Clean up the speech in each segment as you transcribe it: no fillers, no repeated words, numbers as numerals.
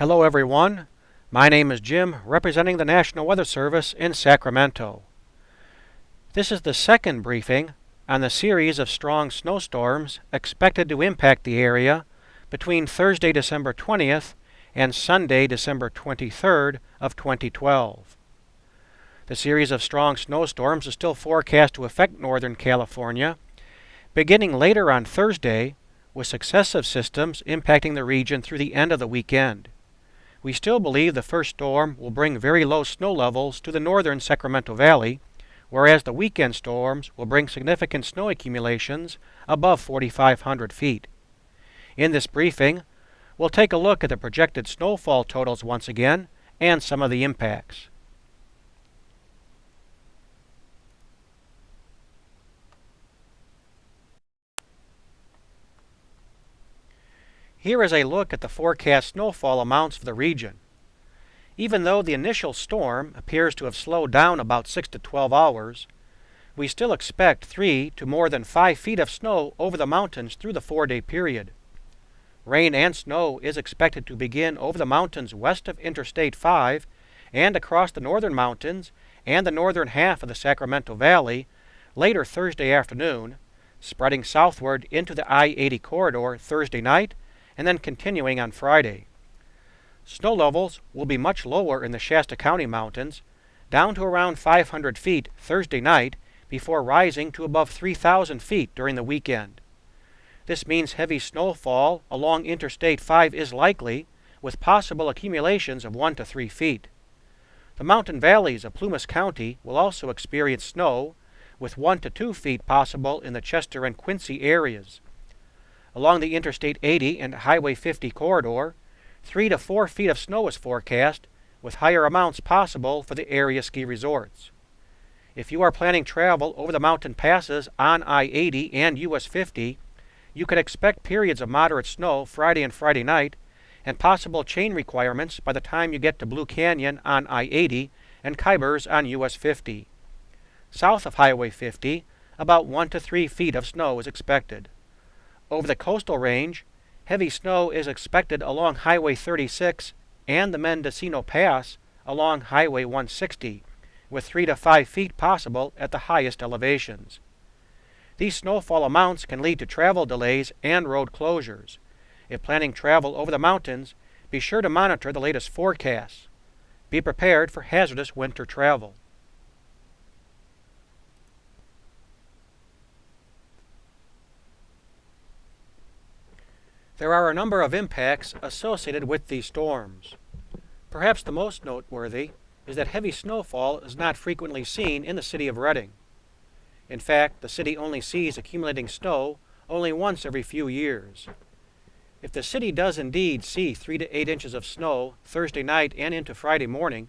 Hello everyone, my name is Jim, representing the National Weather Service in Sacramento. This is the second briefing on the series of strong snowstorms expected to impact the area between Thursday, December 20th and Sunday, December 23rd of 2012. The series of strong snowstorms is still forecast to affect Northern California, beginning later on Thursday, with successive systems impacting the region through the end of the weekend. We still believe the first storm will bring very low snow levels to the northern Sacramento Valley, whereas the weekend storms will bring significant snow accumulations above 4,500 feet. In this briefing, we'll take a look at the projected snowfall totals once again and some of the impacts. Here is a look at the forecast snowfall amounts for the region. Even though the initial storm appears to have slowed down about 6 to 12 hours, we still expect 3 to more than 5 feet of snow over the mountains through the 4-day period. Rain and snow is expected to begin over the mountains west of Interstate 5 and across the northern mountains and the northern half of the Sacramento Valley later Thursday afternoon, spreading southward into the I-80 corridor Thursday night and then continuing on Friday. Snow levels will be much lower in the Shasta County mountains, down to around 500 feet Thursday night before rising to above 3,000 feet during the weekend. This means heavy snowfall along Interstate 5 is likely, with possible accumulations of 1 to 3 feet. The mountain valleys of Plumas County will also experience snow, with 1 to 2 feet possible in the Chester and Quincy areas. Along the Interstate 80 and Highway 50 corridor, 3 to 4 feet of snow is forecast, with higher amounts possible for the area ski resorts. If you are planning travel over the mountain passes on I-80 and US 50, you can expect periods of moderate snow Friday and Friday night, and possible chain requirements by the time you get to Blue Canyon on I-80 and Kybers on US 50. South of Highway 50, about 1 to 3 feet of snow is expected. Over the coastal range, heavy snow is expected along Highway 36 and the Mendocino Pass along Highway 160, with 3 to 5 feet possible at the highest elevations. These snowfall amounts can lead to travel delays and road closures. If planning travel over the mountains, be sure to monitor the latest forecasts. Be prepared for hazardous winter travel. There are a number of impacts associated with these storms. Perhaps the most noteworthy is that heavy snowfall is not frequently seen in the city of Redding. In fact, the city only sees accumulating snow only once every few years. If the city does indeed see 3 to 8 inches of snow Thursday night and into Friday morning,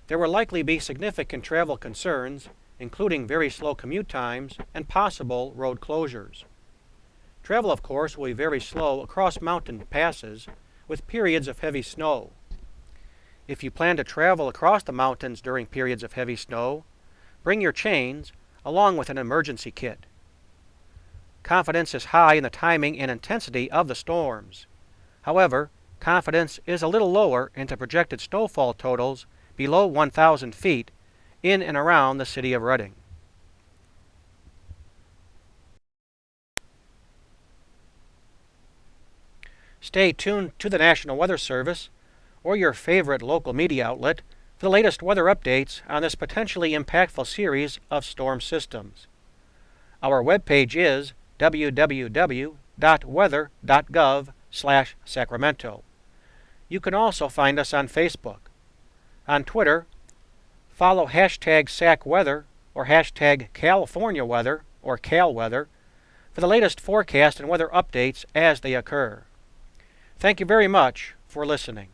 there will likely be significant travel concerns, including very slow commute times and possible road closures. Travel, of course, will be very slow across mountain passes with periods of heavy snow. If you plan to travel across the mountains during periods of heavy snow, bring your chains along with an emergency kit. Confidence is high in the timing and intensity of the storms. However, confidence is a little lower into projected snowfall totals below 1,000 feet in and around the city of Redding. Stay tuned to the National Weather Service or your favorite local media outlet for the latest weather updates on this potentially impactful series of storm systems. Our webpage is www.weather.gov/Sacramento. You can also find us on Facebook. On Twitter, follow #SacWeather or #CaliforniaWeather or CalWeather for the latest forecast and weather updates as they occur. Thank you very much for listening.